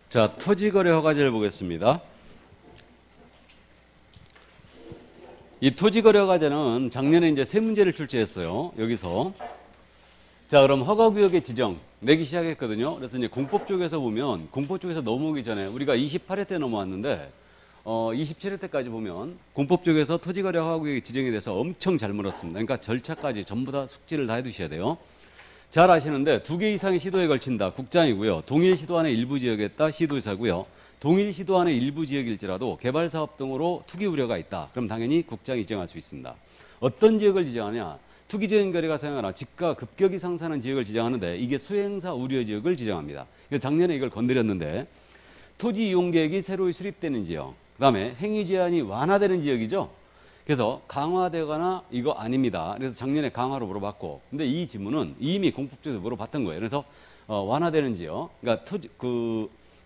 자, 토지거래 허가제를 보겠습니다. 이 토지거래 허가제는 작년에 이제 세 문제를 출제했어요. 여기서. 자, 그럼 허가구역의 지정 내기 시작했거든요. 그래서 이제 공법 쪽에서 보면, 공법 쪽에서 넘어오기 전에 우리가 28회 때 넘어왔는데, 27회 때까지 보면 공법 쪽에서 토지거래 허가구역의 지정에 대해서 엄청 잘 물었습니다. 그러니까 절차까지 전부 다 숙지를 다 해두셔야 돼요. 잘 아시는데 두 개 이상의 시도에 걸친다. 국장이고요. 동일 시도 안에 일부 지역에 있다. 시도의사고요. 동일 시도 안에 일부 지역일지라도 개발사업 등으로 투기 우려가 있다. 그럼 당연히 국장이 지정할 수 있습니다. 어떤 지역을 지정하냐? 투기적인 거래가 사용하나 집가 급격히 상승하는 지역을 지정하는데 이게 수행사 우려 지역을 지정합니다. 그래서 작년에 이걸 건드렸는데 토지 이용 계획이 새로 수립되는 지역, 그다음에 행위 제한이 완화되는 지역이죠. 그래서 강화되거나 이거 아닙니다. 그래서 작년에 강화로 물어봤고, 근데 이 질문은 이미 공법 쪽에서 물어봤던 거예요. 그래서 완화되는 지역, 그러니까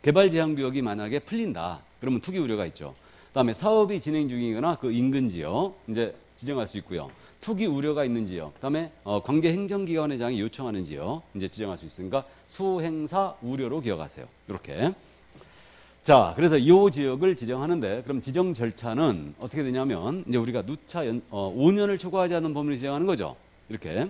개발 제한 구역이 만약에 풀린다, 그러면 투기 우려가 있죠. 그다음에 사업이 진행 중이거나 그 인근 지역 이제 지정할 수 있고요. 투기 우려가 있는 지역, 그다음에 관계 행정기관회장이 요청하는 지역 이제 지정할 수 있으니까 수행사 우려로 기억하세요. 이렇게. 자, 그래서 이 지역을 지정하는데 그럼 지정 절차는 어떻게 되냐면 이제 우리가 누차 5년을 초과하지 않는 범위를 지정하는 거죠. 이렇게.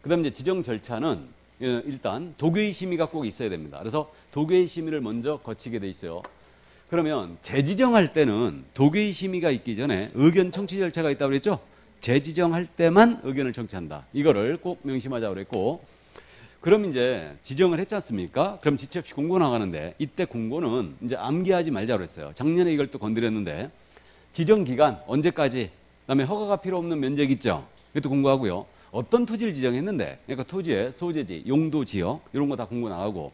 그다음 이제 지정 절차는 일단 도교의 심의가 꼭 있어야 됩니다. 그래서 도교의 심의를 먼저 거치게 돼 있어요. 그러면 재지정할 때는 도교의 심의가 있기 전에 의견 청취 절차가 있다고 그랬죠. 재지정할 때만 의견을 청취한다. 이거를 꼭 명심하자고 그랬고, 그럼 이제 지정을 했지 않습니까? 그럼 지체 없이 공고 나가는데 이때 공고는 이제 암기하지 말자고 그랬어요. 작년에 이걸 또 건드렸는데 지정 기간 언제까지, 그다음에 허가가 필요 없는 면적 있죠. 이것도 공고하고요. 어떤 토지를 지정했는데, 그러니까 토지의 소재지, 용도, 지역 이런 거 다 공고 나가고,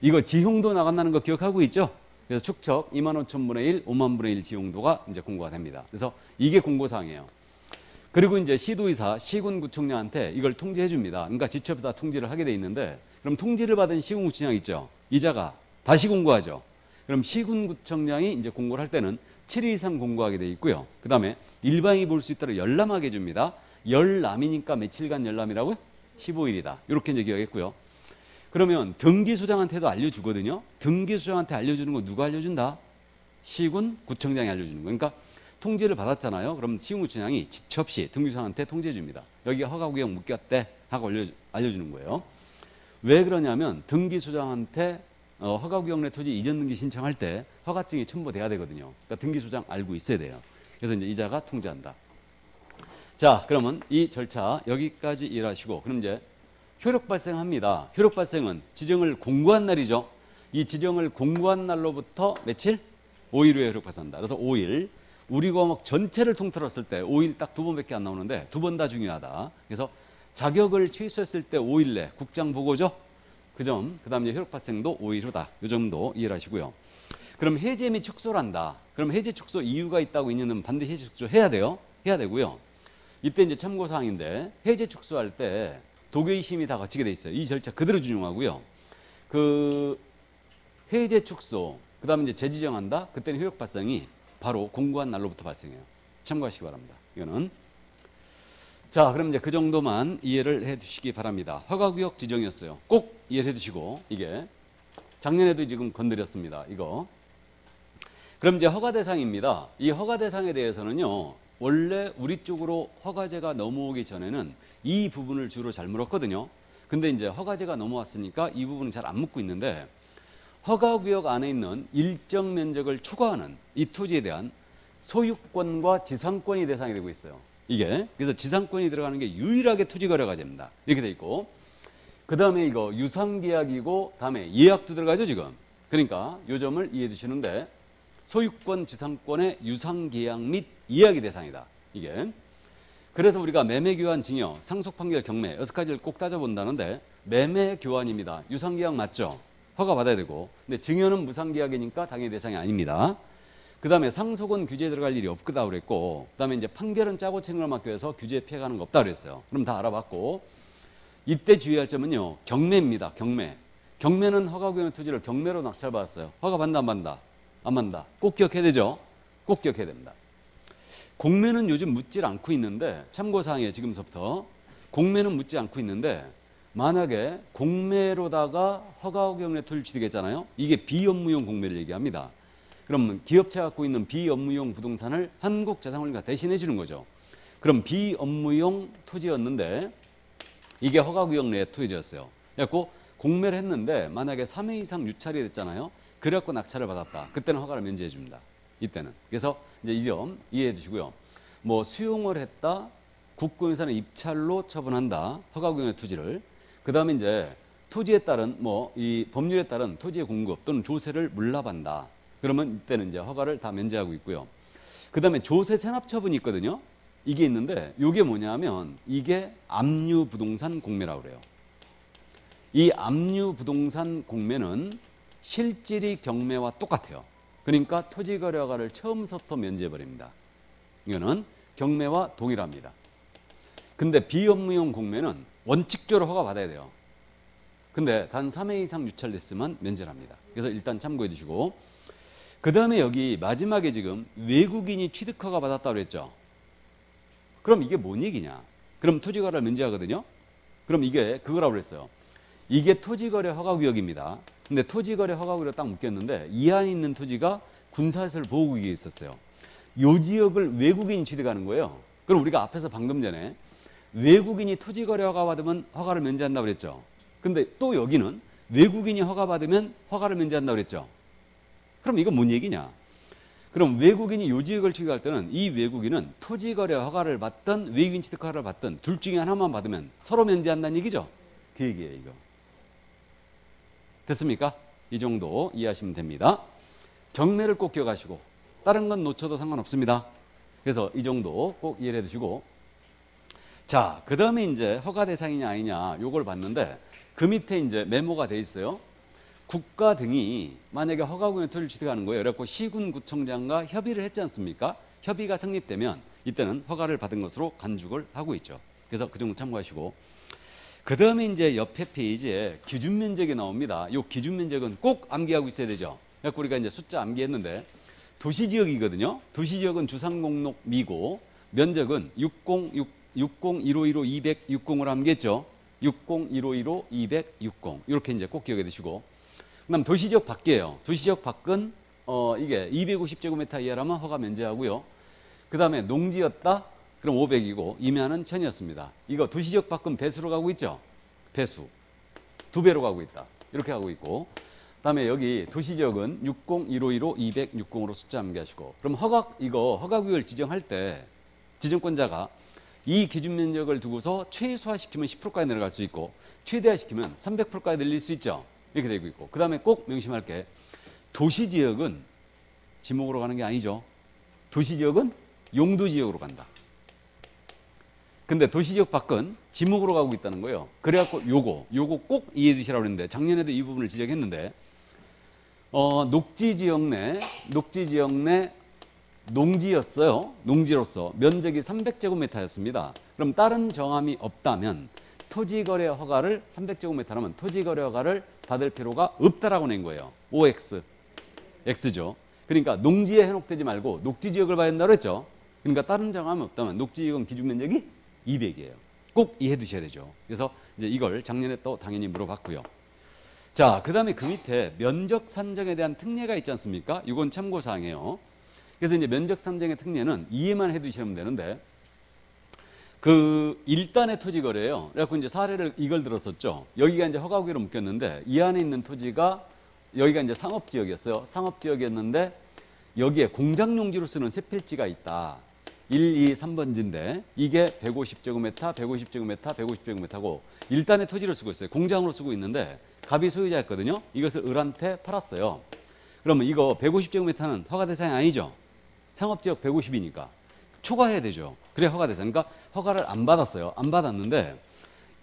이거 지용도 나간다는 거 기억하고 있죠? 그래서 축척 25,000분의 1, 5만 분의 1 지용도가 이제 공고가 됩니다. 그래서 이게 공고사항이에요. 그리고 이제 시도의사, 시군구청장한테 이걸 통지해 줍니다. 그러니까 지체부터 통지를 하게 돼 있는데, 그럼 통지를 받은 시군구청장 있죠. 이자가 다시 공고하죠. 그럼 시군구청장이 이제 공고를 할 때는 7일 이상 공고하게 돼 있고요. 그다음에 일반인이 볼 수 있도록 열람하게 해줍니다. 열람이니까 며칠간 열람이라고요? 15일이다. 이렇게 이제 기억했고요. 그러면 등기소장한테도 알려주거든요. 등기소장한테 알려주는 거 누가 알려준다? 시군구청장이 알려주는 거. 그러니까 통지를 받았잖아요. 그럼 시군구청장이 지체 없이 등기소장한테 통지해 줍니다. 여기가 허가구역 묶였대 하고 알려주는 거예요. 왜 그러냐면 등기소장한테 허가구역 내 토지 이전 등기 신청할 때 허가증이 첨부돼야 되거든요. 그러니까 등기소장 알고 있어야 돼요. 그래서 이제 이자가 통지한다. 자, 그러면 이 절차 여기까지 이해하시고, 그럼 이제 효력 발생합니다. 효력 발생은 지정을 공고한 날이죠. 이 지정을 공고한 날로부터 며칠? 5일 후에 효력 발생한다. 그래서 5일. 우리 과목 전체를 통틀었을 때 5일 딱 2번밖에 안 나오는데 2번 다 중요하다. 그래서 자격을 취소했을 때 5일 내 국장 보고죠. 그 점, 그 다음에 효력 발생도 5일 후다. 이 점도 이해를 하시고요. 그럼 해제 및 축소를 한다. 그럼 해제 축소 이유가 있다고 있는 반드시 해제 축소 해야 돼요. 해야 되고요. 이때 이제 참고사항인데 해제 축소할 때 도교의 심의 다 거치게 돼 있어요. 이 절차 그대로 준용하고요. 그 해제 축소, 그 다음에 이제 재지정한다. 그때는 효력 발생이 바로 공고한 날로부터 발생해요. 참고하시기 바랍니다. 이거는. 자, 그럼 이제 그 정도만 이해를 해 두시기 바랍니다. 허가구역 지정이었어요. 꼭 이해를 해 두시고, 이게 작년에도 지금 건드렸습니다. 이거. 그럼 이제 허가 대상입니다. 이 허가 대상에 대해서는요, 원래 우리 쪽으로 허가제가 넘어오기 전에는 이 부분을 주로 잘 물었거든요. 근데 이제 허가제가 넘어왔으니까 이 부분은 잘 안 묻고 있는데, 허가구역 안에 있는 일정 면적을 초과하는 이 토지에 대한 소유권과 지상권이 대상이 되고 있어요. 이게. 그래서 지상권이 들어가는 게 유일하게 토지거래과제입니다. 이렇게 돼 있고, 그 다음에 이거 유상계약이고, 다음에 예약도 들어가죠, 지금. 그러니까 이 점을 이해해 주시는데, 소유권, 지상권의 유상계약 및 예약이 대상이다. 이게. 그래서 우리가 매매교환, 증여, 상속판결, 경매 6가지를 꼭 따져본다는데, 매매교환입니다. 유상계약 맞죠? 허가 받아야 되고, 근데 증여는 무상계약이니까 당연히 대상이 아닙니다. 그 다음에 상속은 규제에 들어갈 일이 없다 그랬고, 그 다음에 이제 판결은 짜고 치는 걸 맡겨서 규제에 피해가는 거 없다 그랬어요. 그럼 다 알아봤고, 이때 주의할 점은요, 경매입니다. 경매. 경매는 허가구역 토지를 경매로 낙찰받았어요. 허가 받는다 안 받는다? 안 받는다. 꼭 기억해야 되죠? 꼭 기억해야 됩니다. 공매는 요즘 묻질 않고 있는데, 참고사항이에요. 지금서부터. 공매는 묻지 않고 있는데, 만약에 공매로다가 허가구역내 토지를 취득했잖아요. 이게 비업무용 공매를 얘기합니다. 그럼 기업체가 갖고 있는 비업무용 부동산을 한국자산관리가 대신해 주는 거죠. 그럼 비업무용 토지였는데 이게 허가구역 내 토지였어요. 그래갖고 공매를 했는데 만약에 3회 이상 유찰이 됐잖아요. 그래갖고 낙찰을 받았다. 그때는 허가를 면제해 줍니다. 이때는. 그래서 이제 이 점 이해해 주시고요. 뭐 수용을 했다. 국공유산의 입찰로 처분한다. 허가구역의 토지를. 그 다음에 이제 토지에 따른 뭐 이 법률에 따른 토지의 공급 또는 조세를 물납한다. 그러면 이때는 이제 허가를 다 면제하고 있고요. 그 다음에 조세 체납 처분이 있거든요. 이게 있는데 이게 뭐냐면 이게 압류부동산 공매라고 그래요. 이 압류부동산 공매는 실질이 경매와 똑같아요. 그러니까 토지거래 허가를 처음부터 면제해버립니다. 이거는 경매와 동일합니다. 근데 비업무용 공매는 원칙적으로 허가 받아야 돼요. 근데 단 3회 이상 유찰됐으면 면제를 합니다. 그래서 일단 참고해 주시고, 그 다음에 여기 마지막에 지금 외국인이 취득허가 받았다고 그랬죠. 그럼 이게 뭔 얘기냐? 그럼 토지거래를 면제하거든요. 그럼 이게 그거라고 그랬어요. 이게 토지거래 허가구역입니다. 근데 토지거래 허가구역 딱 묶였는데 이 안에 있는 토지가 군사시설 보호구역에 있었어요. 이 지역을 외국인이 취득하는 거예요. 그럼 우리가 앞에서 방금 전에 외국인이 토지거래 허가 받으면 허가를 면제한다고 그랬죠. 근데 또 여기는 외국인이 허가 받으면 허가를 면제한다고 그랬죠. 그럼 이건 뭔 얘기냐? 그럼 외국인이 이 지역을 취득할 때는 이 외국인은 토지거래 허가를 받든 외국인 취득 허가를 받든 둘 중에 하나만 받으면 서로 면제한다는 얘기죠. 그 얘기예요, 이거. 됐습니까? 이 정도 이해하시면 됩니다. 경매를 꼭 기억하시고 다른 건 놓쳐도 상관없습니다. 그래서 이 정도 꼭 이해를 해두시고, 자, 그 다음에 이제 허가 대상이냐 아니냐 요걸 봤는데 그 밑에 이제 메모가 돼 있어요. 국가 등이 만약에 허가구역의 토지를 취득하는 거예요. 그래갖고 시군구청장과 협의를 했지 않습니까? 협의가 성립되면 이때는 허가를 받은 것으로 간주를 하고 있죠. 그래서 그 정도 참고하시고, 그 다음에 이제 옆에 페이지에 기준 면적이 나옵니다. 이 기준 면적은 꼭 암기하고 있어야 되죠. 그래서 우리가 이제 숫자 암기했는데 도시지역이거든요. 도시지역은 주상공록 미고 면적은 601515-200-60으로 암기했죠. 601515-200-60 이렇게 이제 꼭 기억해 두시고, 그다음 도시지역 밖이에요. 도시지역 밖은 이게 250제곱미터 이하라면 허가 면제하고요. 그 다음에 농지였다. 그럼 500이고 임야는 1000이었습니다. 이거 도시지역 밖은 배수로 가고 있죠. 배수 2배로 가고 있다. 이렇게 하고 있고, 그다음에 여기 도시지역은 601515-200-60으로 숫자 암기하시고, 그럼 허가구역을 지정할 때 지정권자가 이 기준 면적을 두고서 최소화시키면 10%까지 내려갈 수 있고 최대화시키면 300%까지 늘릴 수 있죠. 이렇게 되고 있고, 그 다음에 꼭 명심할 게 도시지역은 지목으로 가는 게 아니죠. 도시지역은 용도지역으로 간다. 근데 도시지역 밖은 지목으로 가고 있다는 거예요. 그래갖고 요거 꼭 이해해 두시라고 했는데 작년에도 이 부분을 지적했는데 녹지지역 내 농지였어요. 농지로서 면적이 300제곱미터였습니다. 그럼 다른 정함이 없다면 토지거래 허가를 300제곱미터라면 토지거래 허가를 받을 필요가 없다라고 낸 거예요. OX, X죠. 그러니까 농지에 해놓되지 말고 녹지지역을 봐야 된다고 했죠. 그러니까 다른 정함이 없다면 녹지지역은 기준 면적이 200이에요. 꼭 이해해 두셔야 되죠. 그래서 이제 이걸 작년에 또 당연히 물어봤고요. 자, 그 다음에 그 밑에 면적 산정에 대한 특례가 있지 않습니까? 이건 참고사항이에요. 그래서 이제 면적 산정의 특례는 이해만 해 두시면 되는데, 그 1단의 토지 거래예요. 그래갖고 이제 사례를 이걸 들었었죠. 여기가 이제 허가구역으로 묶였는데 이 안에 있는 토지가 여기가 이제 상업지역이었어요. 상업지역이었는데 여기에 공장용지로 쓰는 세필지가 있다. 1, 2, 3번지인데 이게 150제곱미터, 150제곱미터, 150제곱미터고 1단의 토지를 쓰고 있어요. 공장으로 쓰고 있는데 갑이 소유자였거든요. 이것을 을한테 팔았어요. 그러면 이거 150제곱미터는 허가 대상이 아니죠. 상업지역 150이니까 초과해야 되죠. 그래 허가 대상. 그러니까 허가를 안 받았어요. 안 받았는데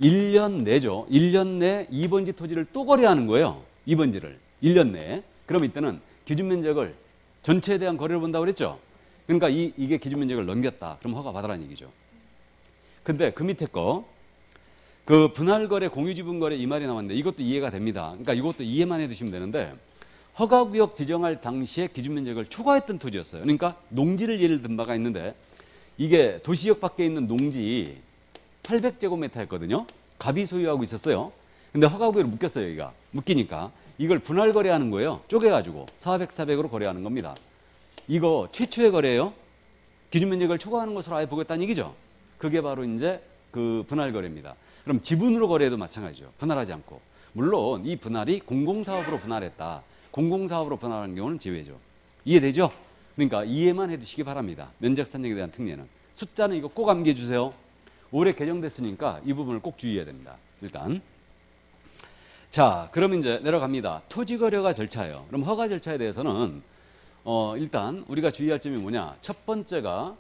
1년 내죠. 1년 내 2번지 토지를 또 거래하는 거예요. 2번지를 1년 내에. 그럼 이때는 기준 면적을 전체에 대한 거래를 본다고 그랬죠. 그러니까 이게 기준 면적을 넘겼다. 그럼 허가 받으라는 얘기죠. 근데 그 밑에 거 그 분할거래, 공유지분거래 이 말이 나왔는데 이것도 이해가 됩니다. 그러니까 이것도 이해만 해두시면 되는데 허가구역 지정할 당시에 기준 면적을 초과했던 토지였어요. 그러니까 농지를 예를 든 바가 있는데 이게 도시역 밖에 있는 농지 800제곱미터였거든요. 갑이 소유하고 있었어요. 근데 허가구역으로 묶였어요. 여기가 묶이니까 이걸 분할 거래하는 거예요. 쪼개가지고 400, 400으로 거래하는 겁니다. 이거 최초의 거래예요. 기준 면적을 초과하는 것으로 아예 보겠다는 얘기죠. 그게 바로 이제 그 분할 거래입니다. 그럼 지분으로 거래해도 마찬가지죠. 분할하지 않고. 물론 이 분할이 공공사업으로 분할했다. 공공사업으로 분할하는 경우는 제외죠. 이해되죠? 그러니까 이해만 해두시기 바랍니다. 면적 산정에 대한 특례는. 숫자는 이거 꼭 암기해 주세요. 올해 개정됐으니까 이 부분을 꼭 주의해야 됩니다. 일단. 자, 그럼 이제 내려갑니다. 토지거래가 절차예요. 그럼 허가 절차에 대해서는 일단 우리가 주의할 점이 뭐냐. 첫 번째가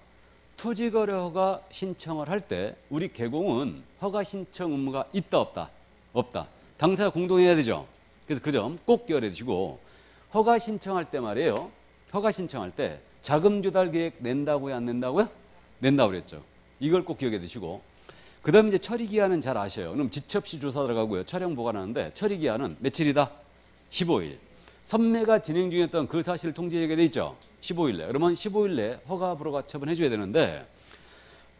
토지거래 허가 신청을 할 때 우리 개공은 허가 신청 의무가 있다 없다? 없다. 당사자 공동해야 되죠. 그래서 그 점 꼭 기억해 두시고 허가 신청할 때 말이에요. 허가 신청할 때 자금 조달 계획 낸다고요, 안 낸다고요? 낸다고 그랬죠. 이걸 꼭 기억해 두시고 그다음에 이제 처리 기한은 잘 아셔요. 그럼 지체 없이 조사 들어가고요. 촬영 보관하는데 처리 기한은 며칠이다? 15일. 선매가 진행 중이었던 그 사실을 통지하게 돼 있죠. 15일 내. 그러면 15일 내 허가 불허가 처분해 줘야 되는데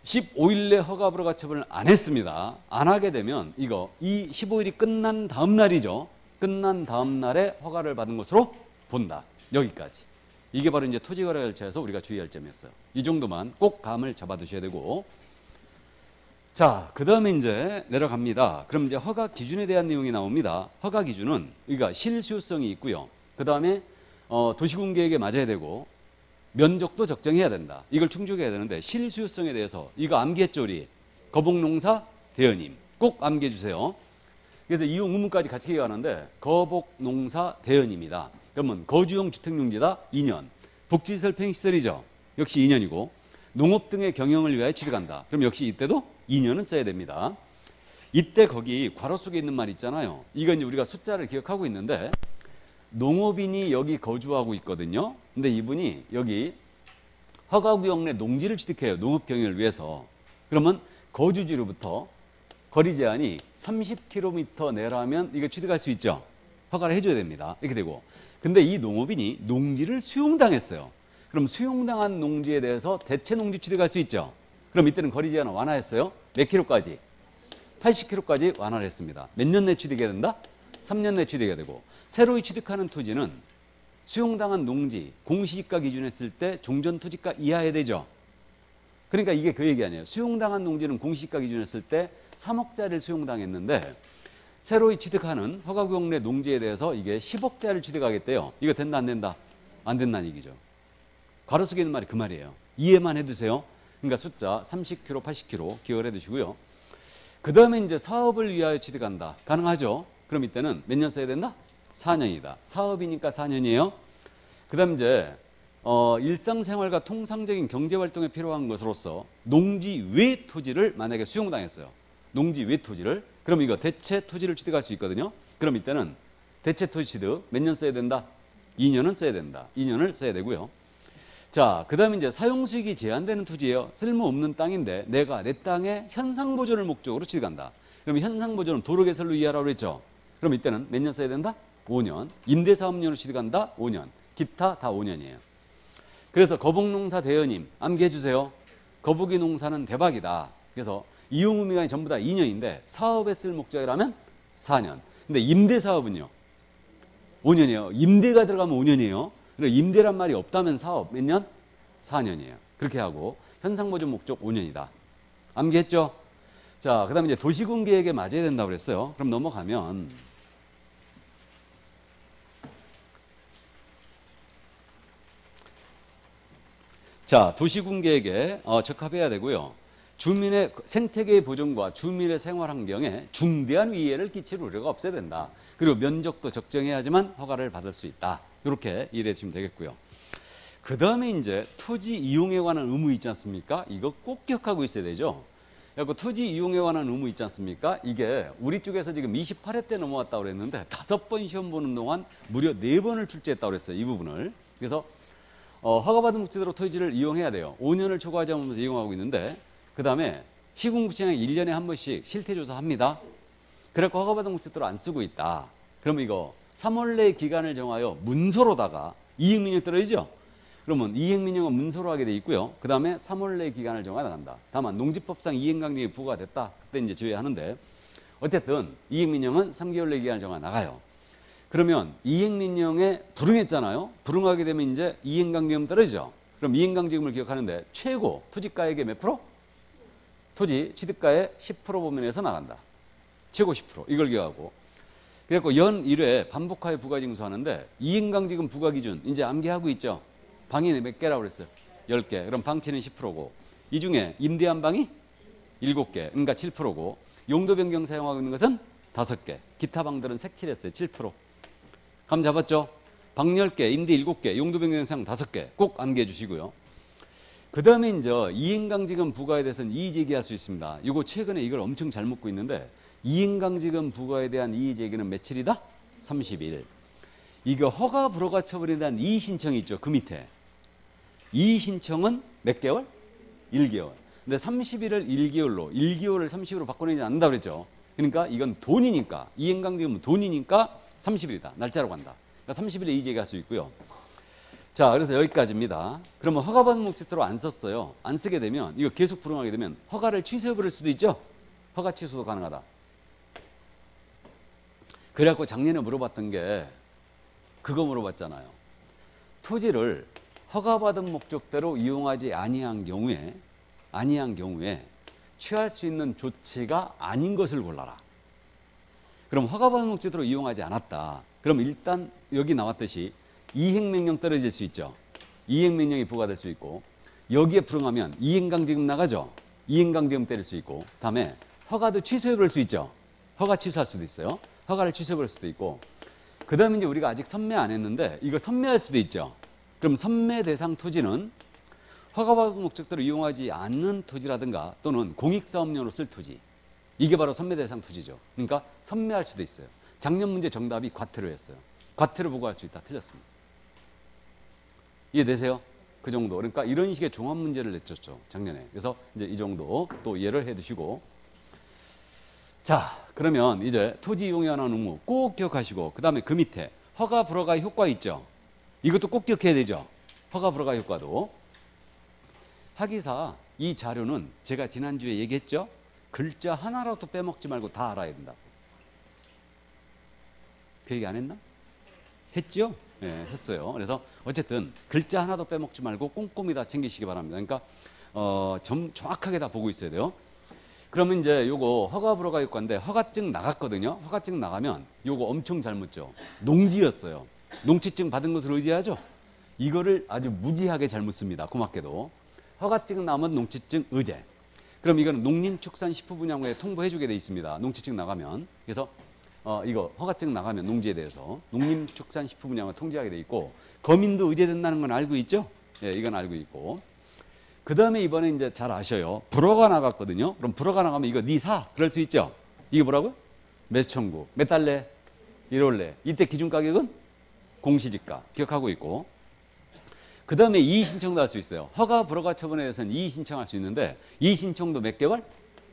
15일 내 허가 불허가 처분을 안 했습니다. 안 하게 되면 이거 이 15일이 끝난 다음 날이죠. 끝난 다음 날에 허가를 받은 것으로 본다. 여기까지. 이게 바로 이제 토지거래 절차에서 우리가 주의할 점이었어요. 이 정도만 꼭 감을 잡아 두셔야 되고. 자, 그 다음에 이제 내려갑니다. 그럼 이제 허가 기준에 대한 내용이 나옵니다. 허가 기준은 우리가 실수요성이 있고요. 그 다음에 도시군 계획에 맞아야 되고 면적도 적정해야 된다. 이걸 충족해야 되는데 실수요성에 대해서 이거 암기했죠, 우리? 거복농사 대여님 꼭 암기해 주세요. 그래서 이용 의무까지 같이 기억하는데 거복농사 대여님이다. 그러면 거주용 주택용지다 2년. 복지시설 편익시설이죠. 역시 2년이고 농업 등의 경영을 위하여 취득한다. 그럼 역시 이때도 2년은 써야 됩니다. 이때 거기 괄호 속에 있는 말 있잖아요. 이건 이제 우리가 숫자를 기억하고 있는데 농업인이 여기 거주하고 있거든요. 근데 이분이 여기 허가구역 내 농지를 취득해요. 농업 경영을 위해서. 그러면 거주지로부터 거리 제한이 30km 내라면 이거 취득할 수 있죠. 허가를 해줘야 됩니다. 이렇게 되고. 근데 이 농업인이 농지를 수용당했어요. 그럼 수용당한 농지에 대해서 대체 농지 취득할 수 있죠. 그럼 이때는 거리 제한을 완화했어요. 몇 킬로까지? 80km까지 완화를 했습니다. 몇 년 내 취득해야 된다? 3년 내 취득해야 되고 새로이 취득하는 토지는 수용당한 농지 공시지가 기준했을 때 종전토지가 이하해야 되죠. 그러니까 이게 그 얘기 아니에요. 수용당한 농지는 공시지가 기준했을 때 3억짜리를 수용당했는데 새로이 취득하는 허가구역 내 농지에 대해서 이게 10억짜리를 취득하겠대요. 이거 된다 안 된다? 안 된다는 얘기죠. 괄호 속에 있는 말이 그 말이에요. 이해만 해두세요. 그러니까 숫자 30km, 80km 기억을 해두시고요. 그 다음에 이제 사업을 위하여 취득한다. 가능하죠? 그럼 이때는 몇 년 써야 된다? 4년이다. 사업이니까 4년이에요. 그 다음 이제 일상생활과 통상적인 경제활동에 필요한 것으로서 농지 외 토지를 만약에 수용당했어요. 농지 외 토지를. 그럼 이거 대체 토지를 취득할 수 있거든요. 그럼 이때는 대체 토지 취득 몇 년 써야 된다? 2년은 써야 된다. 2년을 써야 되고요. 자, 그 다음에 이제 사용수익이 제한되는 토지예요. 쓸모없는 땅인데 내가 내 땅에 현상보존을 목적으로 취득한다. 그럼 현상보존은 도로개설로 이해하라고 그랬죠. 그럼 이때는 몇 년 써야 된다? 5년. 임대사업용으로 취득한다? 5년. 기타 다 5년이에요. 그래서 거북농사 대여님 암기해 주세요. 거북이 농사는 대박이다. 그래서 이용 의미가 전부 다 2년인데 사업에 쓸 목적이라면 4년. 근데 임대사업은요? 5년이에요. 임대가 들어가면 5년이에요. 그리고 임대란 말이 없다면 사업 몇 년? 4년이에요. 그렇게 하고 현상보존 목적 5년이다. 암기했죠? 자, 그 다음에 이제 도시군 계획에 맞아야 된다고 그랬어요. 그럼 넘어가면 자, 도시군 계획에 적합해야 되고요. 주민의 생태계 보존과 주민의 생활 환경에 중대한 위해를 끼칠 우려가 없어야 된다. 그리고 면적도 적정해야지만 허가를 받을 수 있다. 이렇게 이해해 주시면 되겠고요. 그 다음에 이제 토지 이용에 관한 의무 있지 않습니까? 이거 꼭 기억하고 있어야 되죠. 그리고 토지 이용에 관한 의무 있지 않습니까? 이게 우리 쪽에서 지금 28회 때 넘어왔다고 그랬는데 5번 시험 보는 동안 무려 4번을 출제했다고 그랬어요. 이 부분을. 그래서 허가받은 목적으로 토지를 이용해야 돼요. 5년을 초과하지 않으면서 이용하고 있는데 그 다음에 시군구청에 1년에 한 번씩 실태조사합니다. 그래서 허가받은 목적으로 안 쓰고 있다. 그러면 이거 3월 내 기간을 정하여 문서로다가 이행명령 떨어지죠? 그러면 이행명령은 문서로 하게 돼 있고요. 그 다음에 3월 내 기간을 정하여 나간다. 다만 농지법상 이행강령이 부과됐다. 그때 이제 제외하는데 어쨌든 이행민령은 3개월 내 기간을 정하 나가요. 그러면 이행민령에 불응했잖아요. 불응하게 되면 이제 이행강제금 떨어지죠. 그럼 이행강제금을 기억하는데 최고 토지가액의 몇 프로? 토지 취득가의 10% 범위내에서 나간다. 최고 10% 이걸 기억하고. 그래갖고 연 1회 반복하여 부가징수하는데 이행강제금 부과기준 이제 암기하고 있죠. 방이 몇 개라고 그랬어요? 10개. 그럼 방치는 10%고 이 중에 임대한 방이 7개. 그러니까 7%고 용도 변경 사용하고 있는 것은 5개. 기타 방들은 색칠했어요. 7%. 감 잡았죠? 방 10개, 임대 7개, 용도 변경 사용 5개. 꼭 암기해 주시고요. 그 다음에 이제 이행강제금 부과에 대해서는 이의제기할 수 있습니다. 이거 최근에 이걸 엄청 잘 묻고 있는데 이행강제금 부과에 대한 이의제기는 며칠이다? 30일. 이거 허가 불허가 처분에 대한 이의신청이 있죠. 그 밑에. 이의신청은 몇 개월? 1개월. 근데 30일을 1개월로, 1개월을 30일로 바꿔내지 않는다 그랬죠. 그러니까 이건 돈이니까, 이행강제금은 돈이니까 30일이다. 날짜로 간다. 그러니까 30일에 이의제기할 수 있고요. 자, 그래서 여기까지입니다. 그러면 허가받은 목적대로 안 썼어요. 안 쓰게 되면 이거 계속 불응하게 되면 허가를 취소해버릴 수도 있죠. 허가 취소도 가능하다. 그래갖고 작년에 물어봤던 게 그거 물어봤잖아요. 토지를 허가받은 목적대로 이용하지 아니한 경우에 취할 수 있는 조치가 아닌 것을 골라라. 그럼 허가받은 목적대로 이용하지 않았다. 그럼 일단 여기 나왔듯이 이행명령 떨어질 수 있죠. 이행명령이 부과될 수 있고 여기에 불응하면 이행강제금 나가죠. 이행강제금 때릴 수 있고 다음에 허가도 취소해버릴 수 있죠. 허가 취소할 수도 있어요. 허가를 취소해버릴 수도 있고 그 다음에 이제 우리가 아직 선매 안 했는데 이거 선매할 수도 있죠. 그럼 선매 대상 토지는 허가받은 목적대로 이용하지 않는 토지라든가 또는 공익사업용으로 쓸 토지 이게 바로 선매 대상 토지죠. 그러니까 선매할 수도 있어요. 작년 문제 정답이 과태료였어요. 과태료 부과할 수 있다. 틀렸습니다. 이해되세요? 그 정도. 그러니까 이런 식의 종합 문제를 냈었죠. 작년에. 그래서 이제 이 정도 또 이해를 해 두시고 자 그러면 이제 토지 이용에 관한 의무 꼭 기억하시고 그 다음에 그 밑에 허가 불허가 효과 있죠. 이것도 꼭 기억해야 되죠. 허가 불허가 효과도. 하기사 이 자료는 제가 지난주에 얘기했죠. 글자 하나라도 빼먹지 말고 다 알아야 된다. 그 얘기 안 했나? 했죠? 네, 했어요. 그래서 어쨌든 글자 하나도 빼먹지 말고 꼼꼼히 다 챙기시기 바랍니다. 그러니까 정확하게 다 보고 있어야 돼요. 그러면 이제 요거 허가 불허가 효과인데 허가증 나갔거든요. 허가증 나가면 요거 엄청 잘 묻죠. 농지였어요. 농지증 받은 것을 의지하죠. 이거를 아주 무지하게 잘 묻습니다. 고맙게도. 허가증 나오면 농지증 의제. 그럼 이거는 농림축산식품분야부에 통보해 주게 돼 있습니다. 농지증 나가면. 그래서 이거 허가증 나가면 농지에 대해서 농림축산식품분야가 통지하게 돼 있고 거민도 의제된다는 건 알고 있죠? 예, 이건 알고 있고. 그 다음에 이번에 이제 잘 아셔요. 불허가 나갔거든요. 그럼 불허가 나가면 이거 니 사. 그럴 수 있죠? 이게 뭐라고요? 매수청구. 몇 달래? 1월래. 이때 기준 가격은 공시지가. 기억하고 있고. 그 다음에 이의신청도 할 수 있어요. 허가 불허가 처분에 대해서는 이의신청할 수 있는데 이의신청도 몇 개월?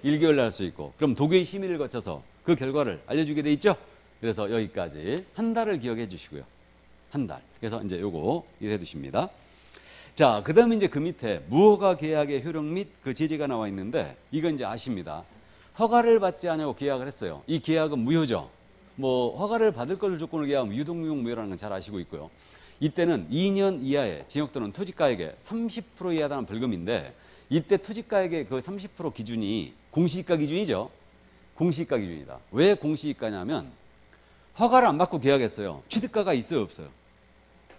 1개월에 할 수 있고 그럼 도교의 심의를 거쳐서 그 결과를 알려주게 돼 있죠. 그래서 여기까지 한 달을 기억해 주시고요. 한 달. 그래서 이제 요거 일해 두십니다. 자, 그 다음에 이제 그 밑에 무허가 계약의 효력 및 그 제재가 나와 있는데 이건 이제 아십니다. 허가를 받지 않냐고 계약을 했어요. 이 계약은 무효죠. 뭐 허가를 받을 것을 조건으로 계약하면 유동유용 무효라는 건 잘 아시고 있고요. 이때는 2년 이하의 징역 또는 토지가액의 30% 이하다는 벌금인데 이때 토지가액의 그 30% 기준이 공시지가 기준이죠. 공시지가 기준이다. 왜 공시지가냐면 허가를 안 받고 계약했어요. 취득가가 있어요, 없어요?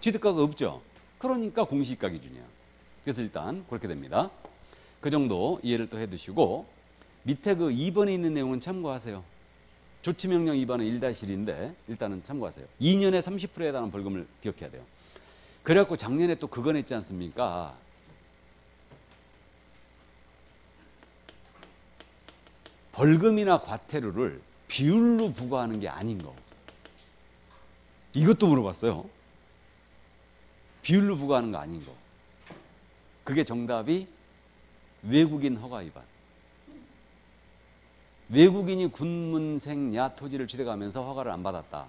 취득가가 없죠. 그러니까 공시지가 기준이야. 그래서 일단 그렇게 됩니다. 그 정도 이해를 또 해두시고 밑에 그 2번에 있는 내용은 참고하세요. 조치명령 2번은 1-1인데 일단은 참고하세요. 2년에 30%에 해당하는 벌금을 기억해야 돼요. 그래갖고 작년에 또 그거 냈지 않습니까? 벌금이나 과태료를 비율로 부과하는 게 아닌 거. 이것도 물어봤어요. 비율로 부과하는 거 아닌 거. 그게 정답이 외국인 허가 위반. 외국인이 군문생 야 토지를 취득하면서 허가를 안 받았다.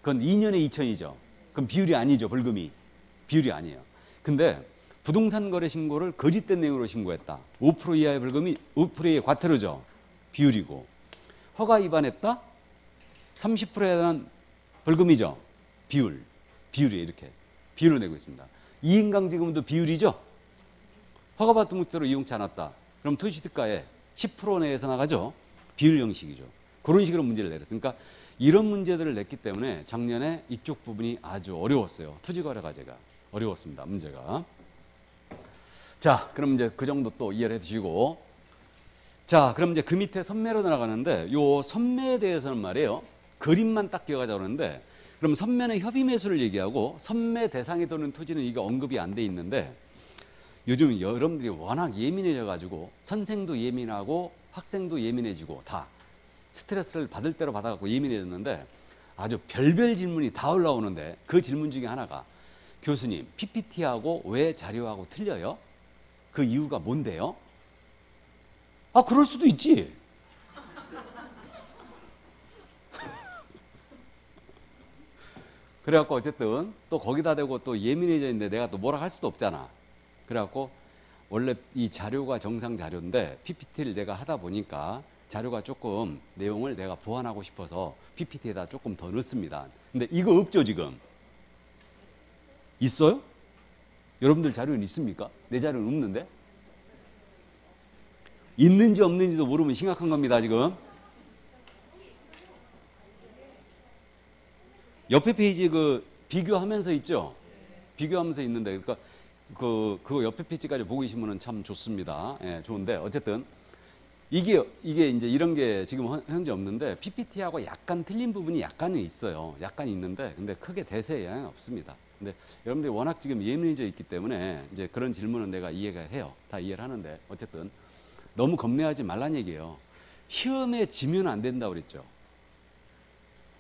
그건 2년에 2천이죠. 그럼 비율이 아니죠. 벌금이. 비율이 아니에요. 근데 부동산 거래 신고를 거짓된 내용으로 신고했다. 5% 이하의 벌금이 5% 이하의 과태료죠. 비율이고. 허가 위반했다? 30%에 대한 벌금이죠. 비율이 이렇게 비율을 내고 있습니다. 이인강제금도 비율이죠. 허가받은 목적으로 이용치 않았다. 그럼 토지취득가의 10% 내에서 나가죠. 비율 형식이죠. 그런 식으로 문제를 내렸으니까 이런 문제들을 냈기 때문에 작년에 이쪽 부분이 아주 어려웠어요. 토지거래과제가 어려웠습니다. 문제가. 자, 그럼 이제 그 정도 또 이해를 해두시고, 자, 그럼 이제 그 밑에 선매로 나가는데, 요 선매에 대해서는 말이에요. 그림만 딱 기억하자고 그러는데, 그럼 선매는 협의 매수를 얘기하고 선매 대상에 도는 토지는 이게 언급이 안 돼 있는데, 요즘 여러분들이 워낙 예민해져 가지고 선생도 예민하고 학생도 예민해지고 다 스트레스를 받을 대로 받아갖고 예민해졌는데, 아주 별별 질문이 다 올라오는데, 그 질문 중에 하나가 교수님 PPT하고 왜 자료하고 틀려요? 그 이유가 뭔데요? 아, 그럴 수도 있지. 그래갖고 어쨌든 또 거기다 대고 또 예민해져 있는데 내가 또 뭐라 할 수도 없잖아. 그래갖고 원래 이 자료가 정상 자료인데 PPT를 내가 하다 보니까 자료가 조금 내용을 내가 보완하고 싶어서 PPT에다 조금 더 넣습니다. 근데 이거 없죠 지금? 있어요? 여러분들 자료는 있습니까? 내 자료는 없는데? 있는지 없는지도 모르면 심각한 겁니다 지금. 옆에 페이지 그 비교하면서 있죠? 비교하면서 있는데, 그러니까 그거 옆에 페이지까지 보고 계시면 참 좋습니다. 예, 좋은데 어쨌든 이게 이제 이런 게 지금 현재 없는데 PPT하고 약간 틀린 부분이 약간은 있어요. 약간 있는데 근데 크게 대세에 영향이 없습니다. 근데 여러분들이 워낙 지금 예민해져 있기 때문에 이제 그런 질문은 내가 이해가 해요. 다 이해를 하는데 어쨌든 너무 겁내하지 말란 얘기예요. 시험에 지면 안 된다고 그랬죠.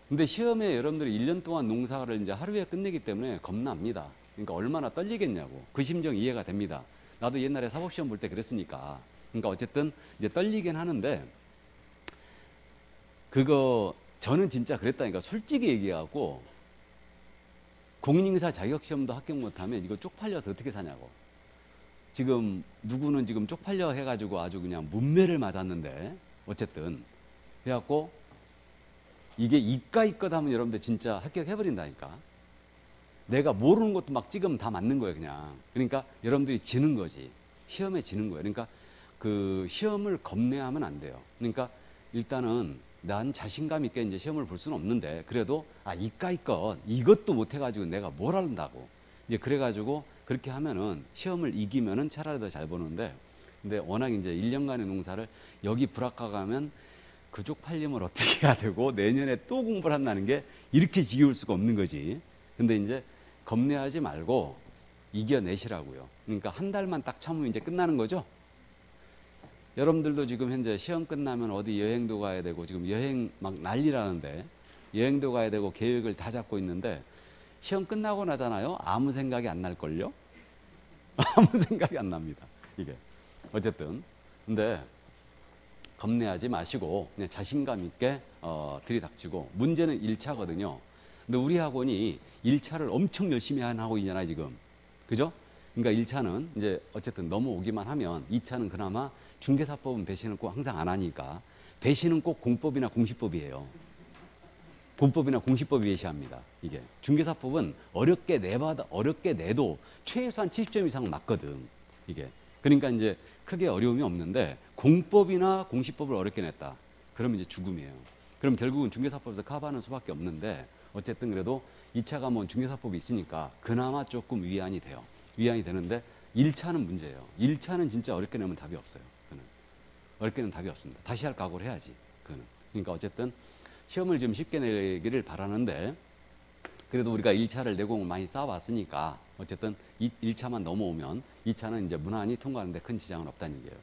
근데 시험에 여러분들이 1년 동안 농사를 이제 하루에 끝내기 때문에 겁납니다. 그러니까 얼마나 떨리겠냐고. 그 심정 이해가 됩니다. 나도 옛날에 사법시험 볼 때 그랬으니까. 그러니까 어쨌든 이제 떨리긴 하는데, 그거 저는 진짜 그랬다니까. 솔직히 얘기하고 공인인사 자격시험도 합격 못하면 이거 쪽팔려서 어떻게 사냐고. 지금 누구는 지금 쪽팔려 해가지고 아주 그냥 문매를 맞았는데 어쨌든 그래갖고 이게 이까이 것 하면 여러분들 진짜 합격해버린다니까. 내가 모르는 것도 막 찍으면 다 맞는 거예요 그냥. 그러니까 여러분들이 지는 거지. 시험에 지는 거예요. 그러니까 그 시험을 겁내하면 안 돼요. 그러니까 일단은 난 자신감 있게 이제 시험을 볼 수는 없는데 그래도 이까이 것 이것도 못 해가지고 내가 뭘 한다고. 이제 그래가지고 그렇게 하면은 시험을 이기면은 차라리 더 잘 보는데, 근데 워낙 이제 1년간의 농사를 여기 불합격 가면 그 쪽팔림을 어떻게 해야 되고 내년에 또 공부를 한다는 게 이렇게 지겨울 수가 없는 거지. 근데 이제 겁내하지 말고 이겨내시라고요. 그러니까 한 달만 딱 참으면 이제 끝나는 거죠. 여러분들도 지금 현재 시험 끝나면 어디 여행도 가야 되고 지금 여행 막 난리라는데 여행도 가야 되고 계획을 다 잡고 있는데 시험 끝나고 나잖아요. 아무 생각이 안 날걸요? 아무 생각이 안 납니다. 이게. 어쨌든. 근데 겁내하지 마시고 그냥 자신감 있게 들이닥치고, 문제는 1차거든요. 근데 우리 학원이 1차를 엄청 열심히 하는 학원이잖아요 지금. 그죠? 그러니까 1차는 이제 어쨌든 넘어오기만 하면 2차는 그나마 중개사법은 배신을 꼭 항상 안 하니까, 배신은 꼭 공법이나 공시법이에요. 본법이나 공시법이 배시합니다. 이게 중개사법은 어렵게 내도 최소한 70점 이상은 맞거든. 이게 그러니까 이제 크게 어려움이 없는데, 공법이나 공시법을 어렵게 냈다. 그러면 이제 죽음이에요. 그럼 결국은 중개사법에서 커버하는 수밖에 없는데, 어쨌든 그래도 2차가 뭐 중개사법이 있으니까 그나마 조금 위안이 돼요. 위안이 되는데 1차는 문제예요. 1차는 진짜 어렵게 내면 답이 없어요. 그는 어렵게 내면 답이 없습니다. 다시 할 각오를 해야지. 그는. 그러니까 어쨌든 시험을 좀 쉽게 내기를 바라는데, 그래도 우리가 1차를 내공을 많이 쌓아왔으니까 어쨌든 1차만 넘어오면 2차는 이제 무난히 통과하는데 큰 지장은 없다는 얘기예요.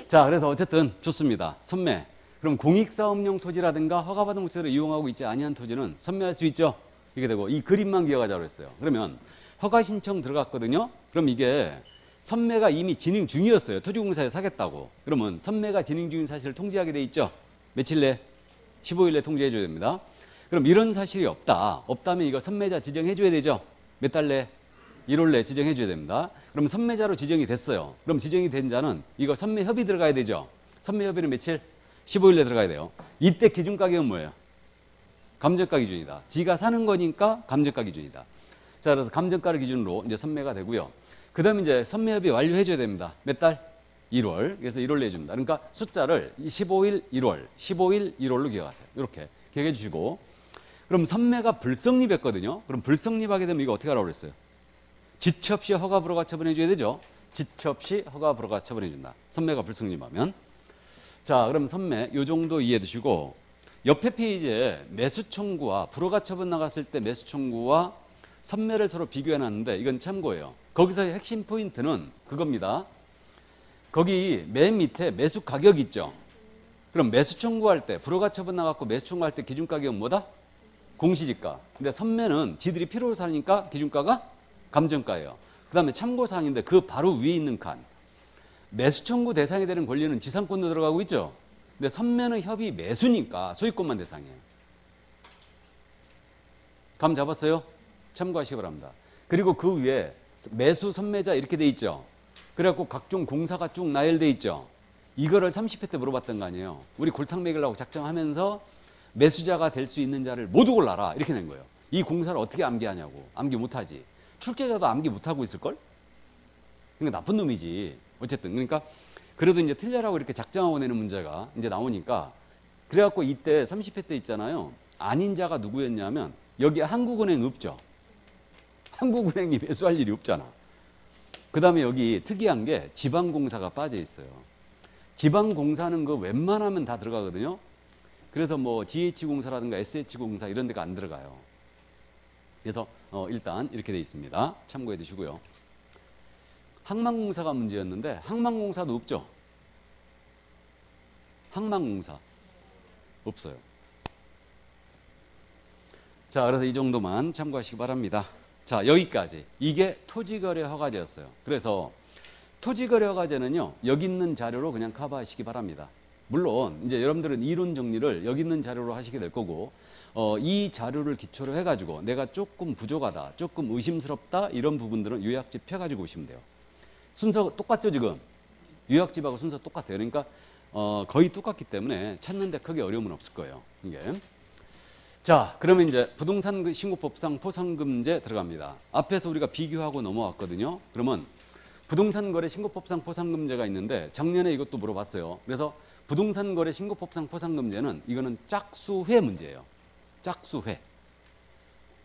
자, 그래서 어쨌든 좋습니다. 선매. 그럼 공익사업용 토지라든가 허가받은 목적으로 이용하고 있지 아니한 토지는 선매할 수 있죠. 이게 되고, 이 그림만 기억하자고 했어요. 그러면 허가 신청 들어갔거든요. 그럼 이게 선매가 이미 진행 중이었어요. 토지공사에 사겠다고. 그러면 선매가 진행 중인 사실을 통지하게 돼 있죠. 며칠 내? 15일 내 통지해 줘야 됩니다. 그럼 이런 사실이 없다면 이거 선매자 지정해 줘야 되죠. 몇 달 내? 1월 내 지정해 줘야 됩니다. 그럼 선매자로 지정이 됐어요. 그럼 지정이 된 자는 이거 선매협의 들어가야 되죠. 선매협의는 며칠? 15일 내에 들어가야 돼요. 이때 기준가격은 뭐예요? 감정가 기준이다. 지가 사는 거니까 감정가 기준이다. 자, 그래서 감정가를 기준으로 이제 선매가 되고요. 그 다음에 이제 선매협의 완료해줘야 됩니다. 몇 달? 1월. 그래서 1월 내줍니다. 그러니까 숫자를 15일 1월, 15일 1월로 기억하세요. 이렇게 기억해 주시고. 그럼 선매가 불성립했거든요. 그럼 불성립하게 되면 이거 어떻게 하라고 그랬어요? 지체 없이 허가 불허가 처분해줘야 되죠. 지체 없이 허가 불허가 처분해준다. 선매가 불성립하면. 자, 그럼 선매 요 정도 이해해 두시고 옆에 페이지에 매수 청구와 불허가 처분 나갔을 때 매수 청구와 선매를 서로 비교해 놨는데 이건 참고예요. 거기서의 핵심 포인트는 그겁니다. 거기 맨 밑에 매수 가격 있죠. 그럼 매수 청구할 때 불허가 처분 나갔고 매수 청구할 때 기준 가격은 뭐다? 공시지가. 근데 선매는 지들이 필요로 사니까 기준가가 감정가예요. 그 다음에 참고사항인데 그 바로 위에 있는 칸. 매수 청구 대상이 되는 권리는 지상권도 들어가고 있죠. 근데 선매는 협의 매수니까 소유권만 대상이에요. 감 잡았어요? 참고하시기 바랍니다. 그리고 그 위에 매수 선매자 이렇게 돼 있죠. 그래갖고 각종 공사가 쭉 나열돼 있죠. 이거를 30회 때 물어봤던 거 아니에요. 우리 골탕 먹이려고 작정하면서 매수자가 될 수 있는 자를 모두 골라라 이렇게 낸 거예요. 이 공사를 어떻게 암기하냐고. 암기 못하지. 출제자도 암기 못하고 있을걸? 그러니까 나쁜 놈이지. 어쨌든 그러니까 그래도 이제 틀려라고 이렇게 작정하고 내는 문제가 이제 나오니까 그래갖고 이때 30회 때 있잖아요. 아닌 자가 누구였냐면 여기 한국은행 없죠. 한국은행이 매수할 일이 없잖아. 그 다음에 여기 특이한 게 지방공사가 빠져 있어요. 지방공사는 그 웬만하면 다 들어가거든요. 그래서 뭐 GH공사라든가 SH공사 이런 데가 안 들어가요. 그래서 일단 이렇게 돼 있습니다. 참고해 두시고요. 항만공사가 문제였는데 항만공사도 없죠. 항만공사 없어요. 자, 그래서 이 정도만 참고하시기 바랍니다. 자, 여기까지. 이게 토지거래 허가제였어요. 그래서 토지거래 허가제는요, 여기 있는 자료로 그냥 커버하시기 바랍니다. 물론 이제 여러분들은 이론 정리를 여기 있는 자료로 하시게 될 거고 이 자료를 기초로 해가지고 내가 조금 부족하다, 조금 의심스럽다 이런 부분들은 요약집 펴가지고 오시면 돼요. 순서 똑같죠 지금? 요약집하고 순서 똑같아요. 그러니까 거의 똑같기 때문에 찾는데 크게 어려움은 없을 거예요. 이게. 자, 그러면 이제 부동산 신고법상 포상금제 들어갑니다. 앞에서 우리가 비교하고 넘어왔거든요. 그러면 부동산 거래 신고법상 포상금제가 있는데 작년에 이것도 물어봤어요. 그래서 부동산 거래 신고법상 포상금제는 이거는 짝수회 문제예요. 짝수회.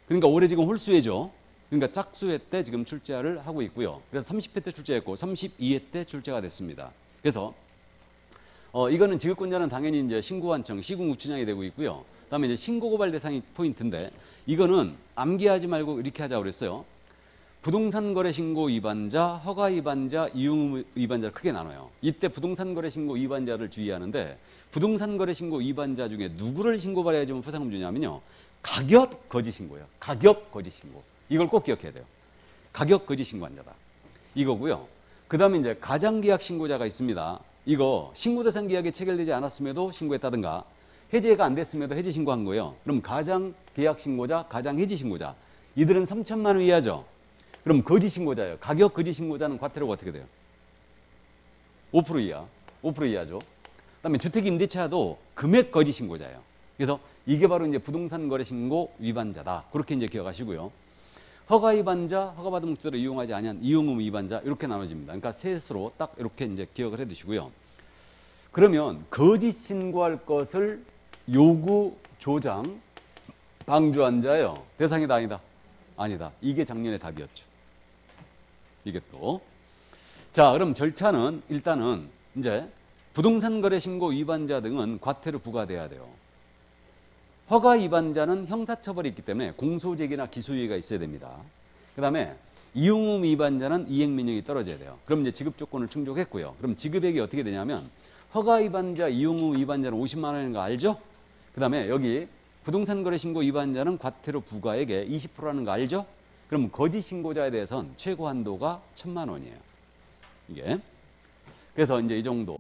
그러니까 올해 지금 홀수회죠. 그러니까 짝수회 때 지금 출제를 하고 있고요. 그래서 30회 때 출제했고 32회 때 출제가 됐습니다. 그래서 이거는 지급권자는 당연히 이제 신고한청, 시군구청장이 되고 있고요. 그다음에 이제 신고고발 대상이 포인트인데 이거는 암기하지 말고 이렇게 하자고 그랬어요. 부동산 거래 신고 위반자, 허가 위반자, 이용 위반자를 크게 나눠요. 이때 부동산 거래 신고 위반자를 주의하는데 부동산 거래 신고 위반자 중에 누구를 신고받아야지만 포상금 주냐면요. 가격 거짓 신고예요. 가격 거짓 신고. 이걸 꼭 기억해야 돼요. 가격 거짓 신고한자다. 이거고요. 그다음에 이제 가장계약 신고자가 있습니다. 이거 신고 대상 계약이 체결되지 않았음에도 신고했다든가 해제가 안 됐음에도 해제 신고한 거예요. 그럼 가장계약 신고자, 가장해지 신고자. 이들은 3천만 원 이하죠. 그럼 거짓 신고자예요. 가격 거짓 신고자는 과태료가 어떻게 돼요? 5% 이하. 5% 이하죠. 그다음에 주택 임대차도 금액 거짓 신고자예요. 그래서 이게 바로 이제 부동산 거래 신고 위반자다. 그렇게 이제 기억하시고요. 허가 위반자, 허가받은 목적으로 이용하지 아니한 이용 의무 위반자 이렇게 나눠집니다. 그러니까 셋으로 딱 이렇게 이제 기억을 해두시고요. 그러면 거짓 신고할 것을 요구, 조장, 방조한 자예요. 대상이다 아니다? 아니다. 이게 작년의 답이었죠. 이게 또. 자, 그럼 절차는 일단은 이제 부동산 거래 신고 위반자 등은 과태료 부과돼야 돼요. 허가 위반자는 형사처벌이 있기 때문에 공소제기나 기소유예가 있어야 됩니다. 그 다음에 이용의무 위반자는 이행명령이 떨어져야 돼요. 그럼 이제 지급 조건을 충족했고요. 그럼 지급액이 어떻게 되냐면 허가 위반자, 이용의무 위반자는 50만 원인 거 알죠? 그 다음에 여기 부동산 거래 신고 위반자는 과태료 부과액의 20%라는 거 알죠? 그럼 거짓 신고자에 대해서는 최고 한도가 1,000만 원이에요. 이게. 그래서 이제 이 정도.